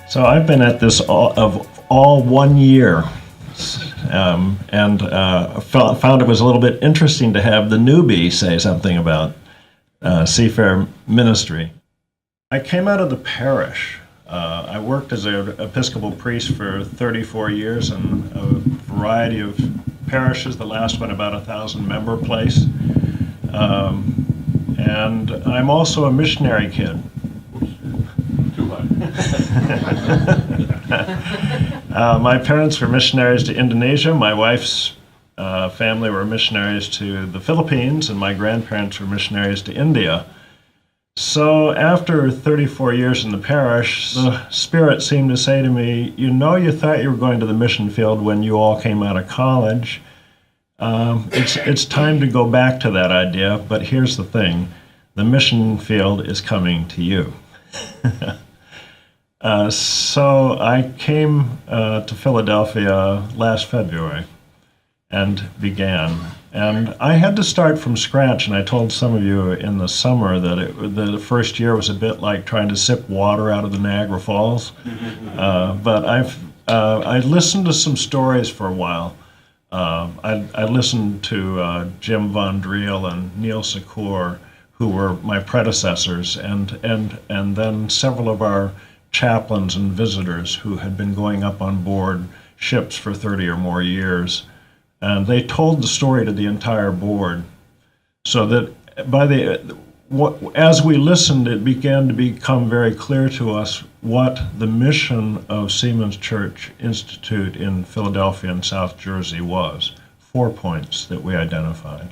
So I've been at this all 1 year, and found it was a little bit interesting to have the newbie say something about seafarer ministry. I came out of the parish. I worked as an Episcopal priest for 34 years in a variety of parishes, the last one about 1,000-member place. And I'm also a missionary kid. Too high. My parents were missionaries to Indonesia. My wife's family were missionaries to the Philippines, and my grandparents were missionaries to India. So after 34 years in the parish, the Spirit seemed to say to me, you thought you were going to the mission field when you all came out of college. It's time to go back to that idea, but here's the thing. The mission field is coming to you. So I came to Philadelphia last February and began. And I had to start from scratch, and I told some of you in the summer that the first year was a bit like trying to sip water out of the Niagara Falls. But I listened to some stories for a while. I listened to Jim Von Driel and Neil Secor, who were my predecessors, and then several of our chaplains and visitors who had been going up on board ships for 30 or more years. And they told the story to the entire board, so that as we listened, it began to become very clear to us what the mission of Seamen's Church Institute in Philadelphia and South Jersey was. 4 points that we identified.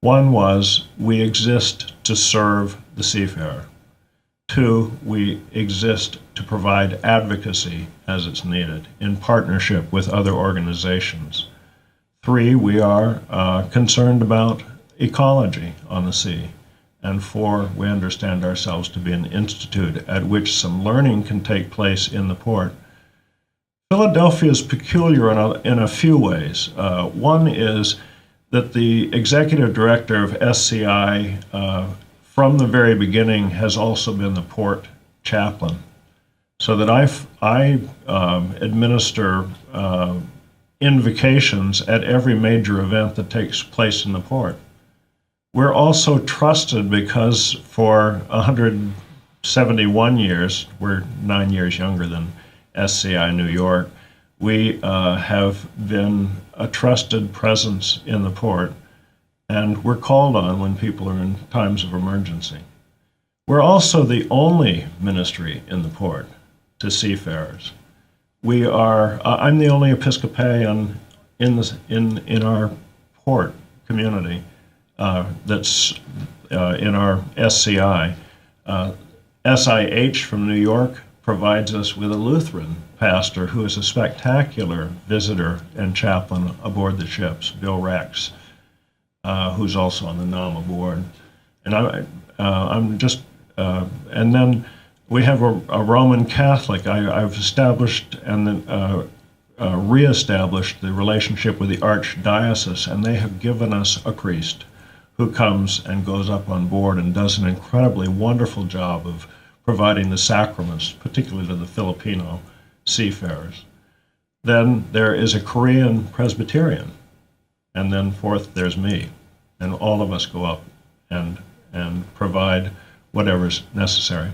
One was, we exist to serve the seafarer. 2, we exist to provide advocacy as it's needed in partnership with other organizations. 3, we are concerned about ecology on the sea. And 4, we understand ourselves to be an institute at which some learning can take place in the port. Philadelphia is peculiar in a few ways. One is that the executive director of SCI from the very beginning has also been the port chaplain. So that I administer invocations at every major event that takes place in the port. We're also trusted because for 171 years, we're 9 years younger than SCI New York, we have been a trusted presence in the port, and we're called on when people are in times of emergency. We're also the only ministry in the port to seafarers. I'm the only Episcopalian in our port community that's in our SCI. SIH from New York provides us with a Lutheran pastor who is a spectacular visitor and chaplain aboard the ships, Bill Rex, who's also on the NAMA board. And and then we have a Roman Catholic. I've established and then reestablished the relationship with the Archdiocese, and they have given us a priest who comes and goes up on board and does an incredibly wonderful job of providing the sacraments, particularly to the Filipino seafarers. Then there is a Korean Presbyterian, and then fourth, there's me, and all of us go up and provide whatever's necessary.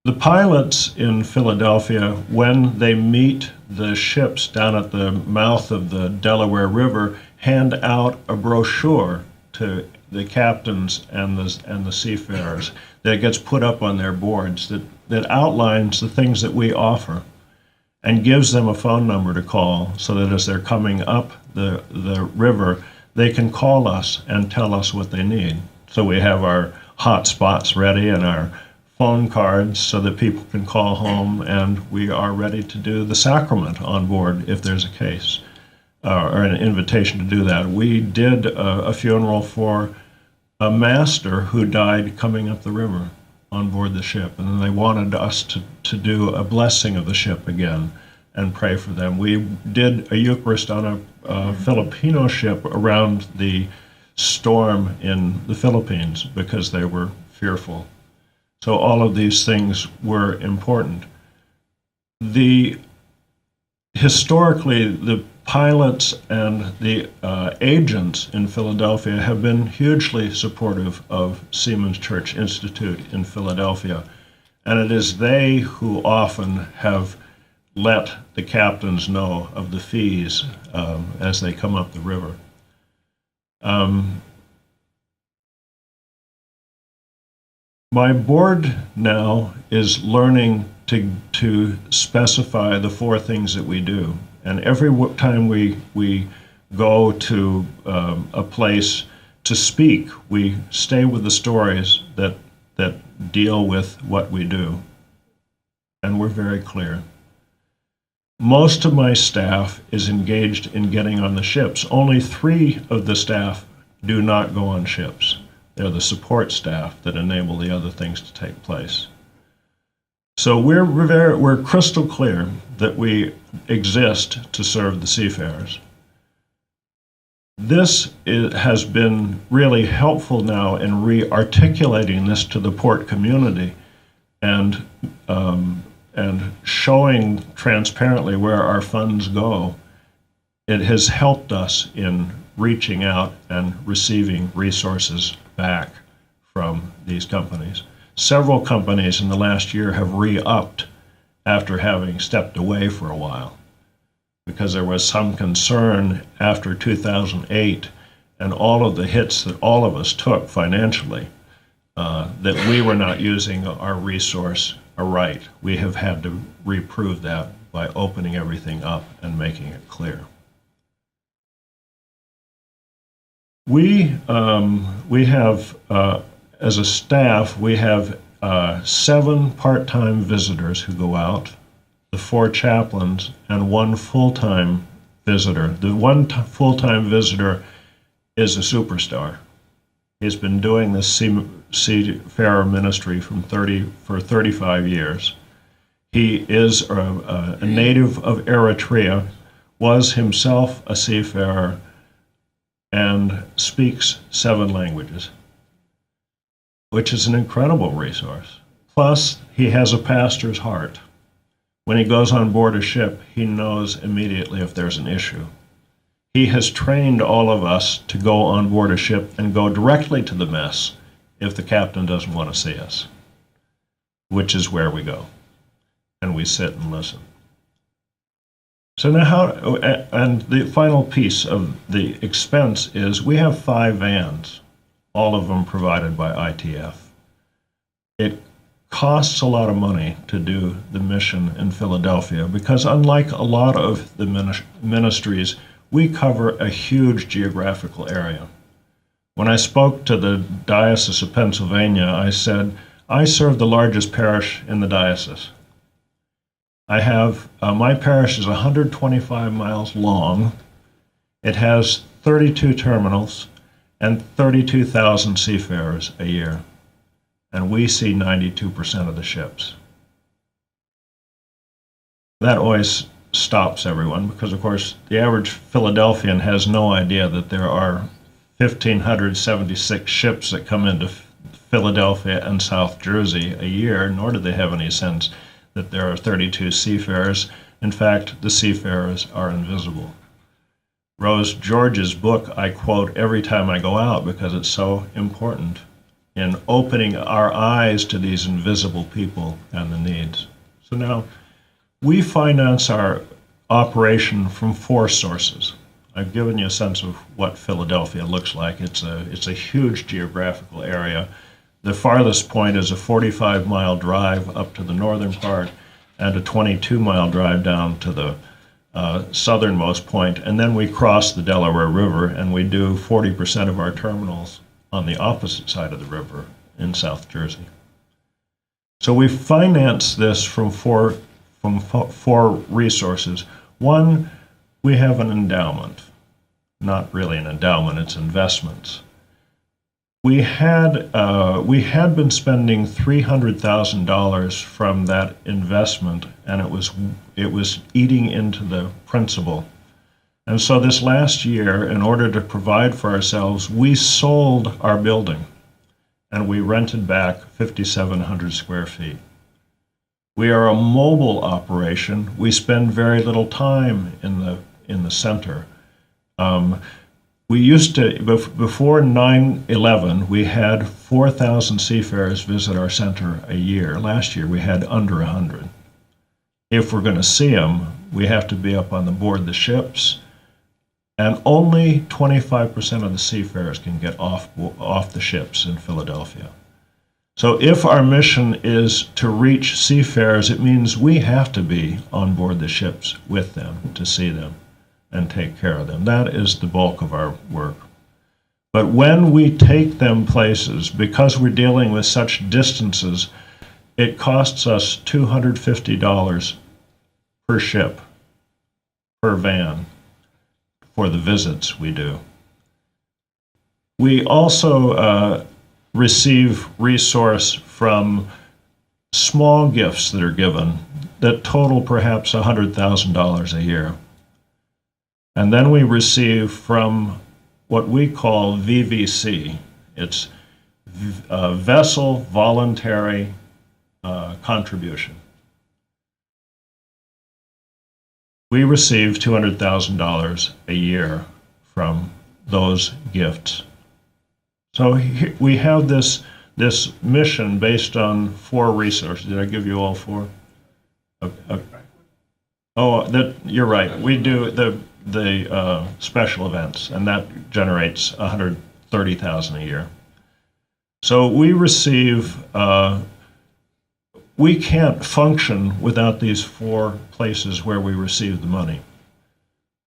The pilots in Philadelphia, when they meet the ships down at the mouth of the Delaware River, hand out a brochure to the captains and the seafarers that gets put up on their boards that outlines the things that we offer and gives them a phone number to call so that as they're coming up the river, they can call us and tell us what they need. So we have our hot spots ready and our phone cards so that people can call home, and we are ready to do the sacrament on board if there's a case or an invitation to do that. We did a funeral for a master who died coming up the river on board the ship, and they wanted us to do a blessing of the ship again and pray for them. We did a Eucharist on a Filipino ship around the storm in the Philippines because they were fearful. So all of these things were important. Historically, the pilots and the agents in Philadelphia have been hugely supportive of Seamen's Church Institute in Philadelphia, and it is they who often have let the captains know of the fees as they come up the river. My board now is learning to specify the four things that we do. And every time we go to a place to speak, we stay with the stories that deal with what we do. And we're very clear. Most of my staff is engaged in getting on the ships. Only 3 of the staff do not go on ships. They're the support staff that enable the other things to take place. So we're crystal clear that we exist to serve the seafarers. This has been really helpful now in re-articulating this to the port community and showing transparently where our funds go. It has helped us in reaching out and receiving resources back from these companies. Several companies in the last year have re-upped after having stepped away for a while because there was some concern after 2008 and all of the hits that all of us took financially that we were not using our resource right. We have had to reprove that by opening everything up and making it clear. We have, as a staff, we have 7 part-time visitors who go out, the 4 chaplains, and 1 full-time visitor. The 1 full-time visitor is a superstar. He's been doing this seafarer ministry for 35 years. He is a native of Eritrea, was himself a seafarer, and speaks 7 languages, which is an incredible resource. Plus, he has a pastor's heart. When he goes on board a ship, he knows immediately if there's an issue. He has trained all of us to go on board a ship and go directly to the mess if the captain doesn't want to see us, which is where we go. And we sit and listen. So now and the final piece of the expense is we have 5 vans, all of them provided by ITF. It costs a lot of money to do the mission in Philadelphia because unlike a lot of the ministries, we cover a huge geographical area. When I spoke to the Diocese of Pennsylvania, I said, I serve the largest parish in the diocese. I have, my parish is 125 miles long. It has 32 terminals and 32,000 seafarers a year. And we see 92% of the ships. That always stops everyone because, of course, the average Philadelphian has no idea that there are 1,576 ships that come into Philadelphia and South Jersey a year, nor do they have any sense that there are 32 seafarers. In fact, the seafarers are invisible. Rose George's book I quote every time I go out because it's so important in opening our eyes to these invisible people and the needs. So now, we finance our operation from 4 sources. I've given you a sense of what Philadelphia looks like. It's a huge geographical area. The farthest point is a 45-mile drive up to the northern part and a 22-mile drive down to the southernmost point. And then we cross the Delaware River and we do 40% of our terminals on the opposite side of the river in South Jersey. So we finance this from four resources. One, we have an endowment. Not really an endowment, it's investments. We had been spending $300,000 from that investment, and it was eating into the principal. And so this last year, in order to provide for ourselves, we sold our building, and we rented back 5,700 square feet. We are a mobile operation. We spend very little time in the center. We used to, before 9/11, we had 4,000 seafarers visit our center a year. Last year, we had under 100. If we're going to see them, we have to be up on the board the ships, and only 25% of the seafarers can get off the ships in Philadelphia. So if our mission is to reach seafarers, it means we have to be on board the ships with them to see them and take care of them. That is the bulk of our work. But when we take them places, because we're dealing with such distances, it costs us $250 per ship, per van, for the visits we do. We also receive resource from small gifts that are given that total perhaps $100,000 a year. And then we receive from what we call VVC. It's Vessel Voluntary Contribution. We receive $200,000 a year from those gifts. So we have this mission based on 4 resources. Did I give you all 4? Oh, you're right. We do the special events, and that generates $130,000 a year. So we receive. We can't function without these 4 places where we receive the money.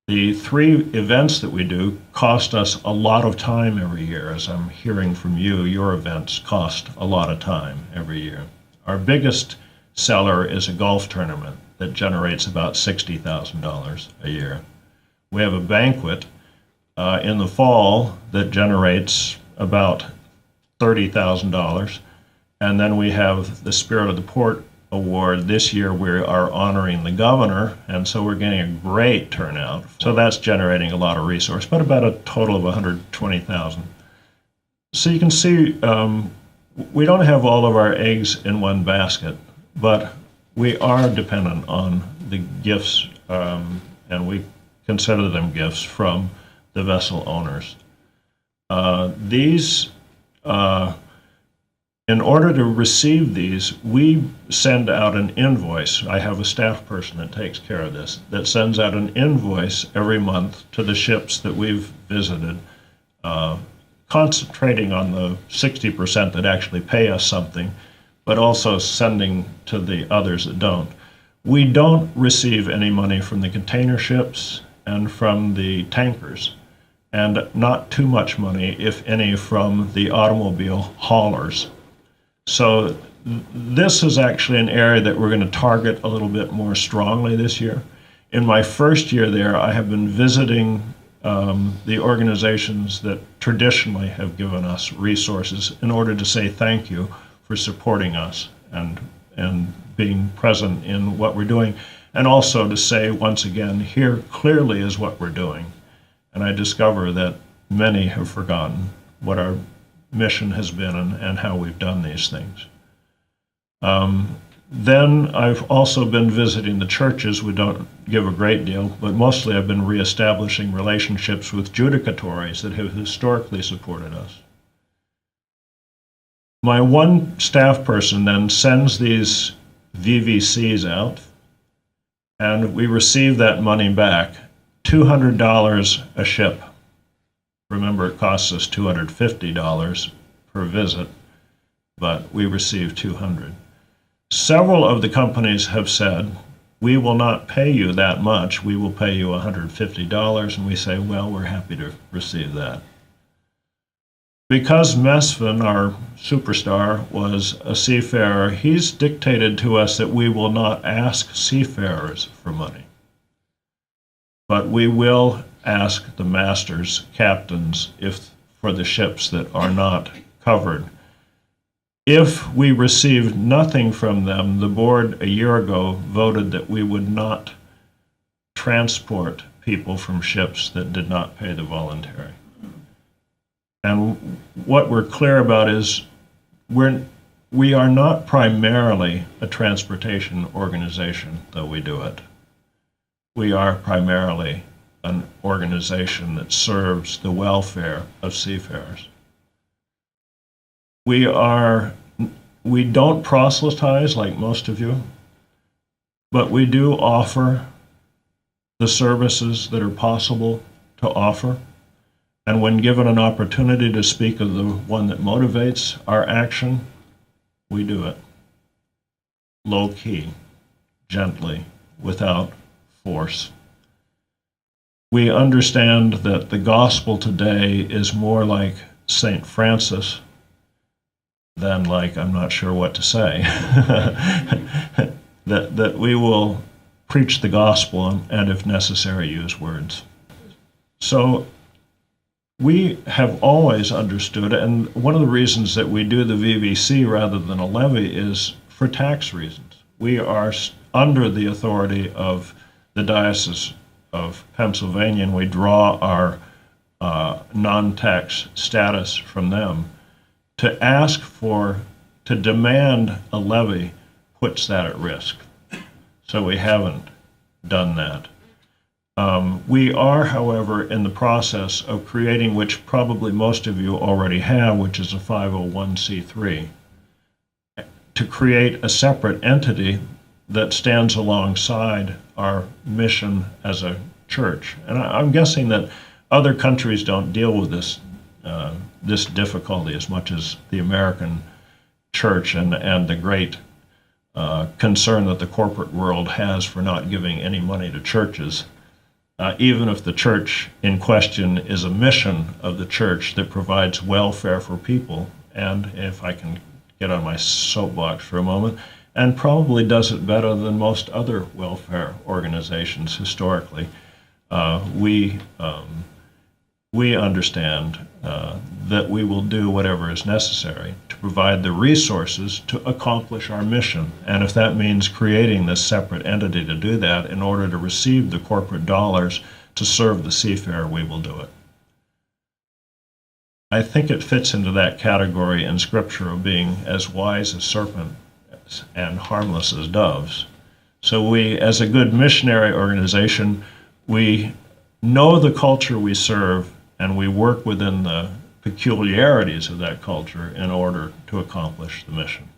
The 3 events that we do cost us a lot of time every year. As I'm hearing from you, your events cost a lot of time every year. Our biggest seller is a golf tournament that generates about $60,000 a year. We have a banquet in the fall that generates about $30,000. And then we have the Spirit of the Port Award. This year we are honoring the governor, and so we're getting a great turnout. So that's generating a lot of resource, but about a total of $120,000. So you can see we don't have all of our eggs in one basket, but we are dependent on the gifts, and we consider them gifts from the vessel owners. In order to receive these, we send out an invoice. I have a staff person that takes care of this, that sends out an invoice every month to the ships that we've visited, concentrating on the 60% that actually pay us something, but also sending to the others that don't. We don't receive any money from the container ships and from the tankers, and not too much money, if any, from the automobile haulers. So this is actually an area that we're going to target a little bit more strongly this year. In my first year there, I have been visiting the organizations that traditionally have given us resources in order to say thank you for supporting us and being present in what we're doing, and also to say once again, here clearly is what we're doing. And I discover that many have forgotten what our mission has been and how we've done these things. Then I've also been visiting the churches. We don't give a great deal, but mostly I've been reestablishing relationships with judicatories that have historically supported us. My one staff person then sends these VVCs out, and we receive that money back, $200 a ship. Remember, it costs us $250 per visit, but we receive $200. Several of the companies have said, we will not pay you that much, we will pay you $150, and we say, well, we're happy to receive that. Because Mesvin, our superstar, was a seafarer, he's dictated to us that we will not ask seafarers for money, but we will ask the masters, captains, for the ships that are not covered. If we received nothing from them, the board a year ago voted that we would not transport people from ships that did not pay the voluntary. And what we're clear about is we are not primarily a transportation organization, though we do it. We are primarily an organization that serves the welfare of seafarers. We don't proselytize like most of you, but we do offer the services that are possible to offer. And when given an opportunity to speak of the one that motivates our action, we do it. Low key, gently, without force. We understand that the gospel today is more like St. Francis than like, I'm not sure what to say, that we will preach the gospel and if necessary, use words. So we have always understood, and one of the reasons that we do the VVC rather than a levy is for tax reasons. We are under the authority of the Diocese of Pennsylvania, and we draw our non-tax status from them. To demand a levy puts that at risk. So we haven't done that. We are, however, in the process of creating, which probably most of you already have, which is a 501c3, to create a separate entity that stands alongside our mission as a church. And I'm guessing that other countries don't deal with this difficulty as much as the American church and the great concern that the corporate world has for not giving any money to churches. Even if the church in question is a mission of the church that provides welfare for people, and if I can get on my soapbox for a moment, and probably does it better than most other welfare organizations historically, we understand that we will do whatever is necessary to provide the resources to accomplish our mission. And if that means creating this separate entity to do that in order to receive the corporate dollars to serve the seafarer, we will do it. I think it fits into that category in Scripture of being as wise as serpents and harmless as doves. So we, as a good missionary organization, we know the culture we serve, and we work within the peculiarities of that culture in order to accomplish the mission.